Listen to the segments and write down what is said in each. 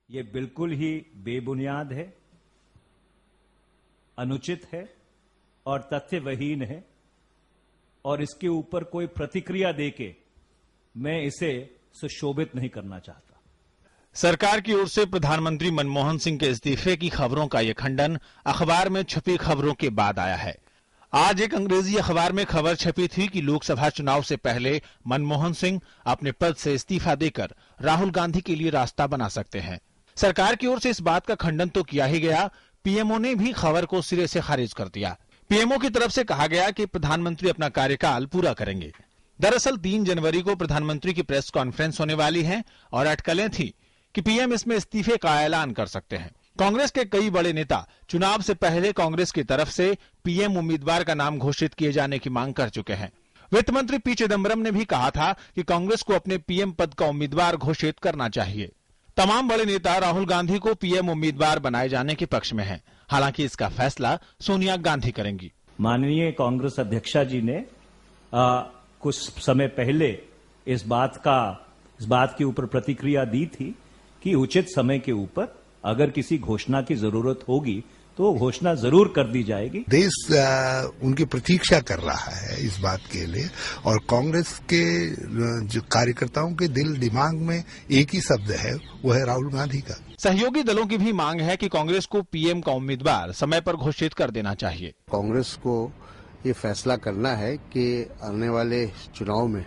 ये बिल्कुल ही बेबुनियाद है, अनुचित है और तथ्यविहीन है और इसके ऊपर कोई प्रतिक्रिया देके मैं इसे सुशोभित नहीं करना चाहता। सरकार की ओर से प्रधानमंत्री मनमोहन सिंह के इस्तीफे की खबरों का यह खंडन अखबार में छपी खबरों के बाद आया है। आज एक अंग्रेजी अखबार में खबर छपी थी कि लोकसभा चुनाव से पहले मनमोहन सिंह अपने पद से इस्तीफा देकर राहुल गांधी के लिए रास्ता बना सकते हैं। सरकार की ओर से इस बात का खंडन तो किया ही गया, पीएमओ ने भी खबर को सिरे से खारिज कर दिया। पीएमओ की तरफ से कहा गया कि प्रधानमंत्री अपना कार्यकाल पूरा करेंगे। दरअसल 3 जनवरी को प्रधानमंत्री की प्रेस कॉन्फ्रेंस होने वाली है और अटकलें थी कि पीएम इसमें इस्तीफे का ऐलान कर सकते हैं। कांग्रेस के कई बड़े नेता चुनाव से पहले कांग्रेस की तरफ से पीएम उम्मीदवार का नाम घोषित किए जाने की मांग कर चुके हैं। वित्त मंत्री पी चिदंबरम ने भी कहा था कि कांग्रेस को अपने पीएम पद का उम्मीदवार घोषित करना चाहिए। तमाम बड़े नेता राहुल गांधी को पीएम उम्मीदवार बनाए जाने के पक्ष में हैं। हालांकि इसका फैसला सोनिया गांधी करेंगी। माननीय कांग्रेस अध्यक्षा जी ने कुछ समय पहले इस बात के ऊपर प्रतिक्रिया दी थी कि उचित समय के ऊपर अगर किसी घोषणा की जरूरत होगी तो घोषणा जरूर कर दी जाएगी। देश उनकी प्रतीक्षा कर रहा है इस बात के लिए और कांग्रेस के जो कार्यकर्ताओं के दिल दिमाग में एक ही शब्द है, वो है राहुल गांधी का। सहयोगी दलों की भी मांग है कि कांग्रेस को पीएम का उम्मीदवार समय पर घोषित कर देना चाहिए। कांग्रेस को ये फैसला करना है कि आने वाले चुनाव में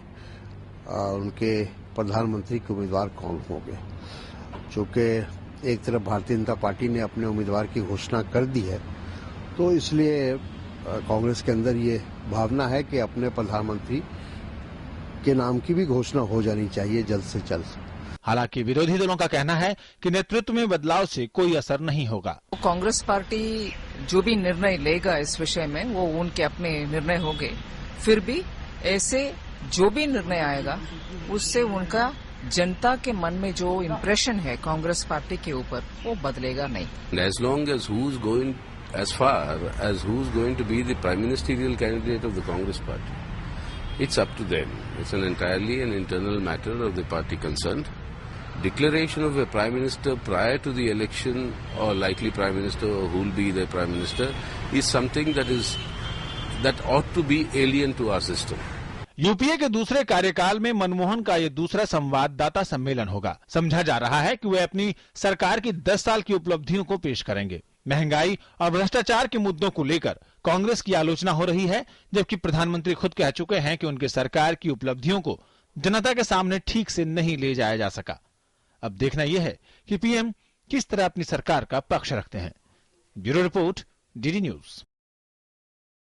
उनके प्रधानमंत्री के उम्मीदवार कौन होंगे। चूंकि एक तरफ भारतीय जनता पार्टी ने अपने उम्मीदवार की घोषणा कर दी है, तो इसलिए कांग्रेस के अंदर ये भावना है कि अपने प्रधानमंत्री के नाम की भी घोषणा हो जानी चाहिए जल्द से जल्द। हालांकि विरोधी दलों का कहना है कि नेतृत्व में बदलाव से कोई असर नहीं होगा। कांग्रेस पार्टी जो भी निर्णय लेगा इस विषय में वो उनके अपने निर्णय होंगे। फिर भी ऐसे जो भी निर्णय आएगा उससे उनका जनता के मन में जो इम्प्रेशन है कांग्रेस पार्टी के ऊपर वो बदलेगा नहीं। As long as as far as who's going to be the prime ministerial candidate of the Congress party, it's up to them. It's entirely an internal matter of the party concerned. Declaration of a prime minister prior to the election or likely prime minister or who will be the prime minister is something that ought to be alien to our system. UPA के दूसरे कार्यकाल में मनमोहन का ये दूसरा संवाददाता सम्मेलन होगा। समझा जा रहा है कि वे अपनी सरकार की 10 साल की उपलब्धियों को पेश करेंगे। महंगाई और भ्रष्टाचार के मुद्दों को लेकर कांग्रेस की आलोचना हो रही है, जबकि प्रधानमंत्री खुद कह चुके हैं कि उनकी सरकार की उपलब्धियों को जनता के सामने ठीक से नहीं ले जाया जा सका। अब देखना यह है कि पीएम किस तरह अपनी सरकार का पक्ष रखते हैं। Bureau report, DD news.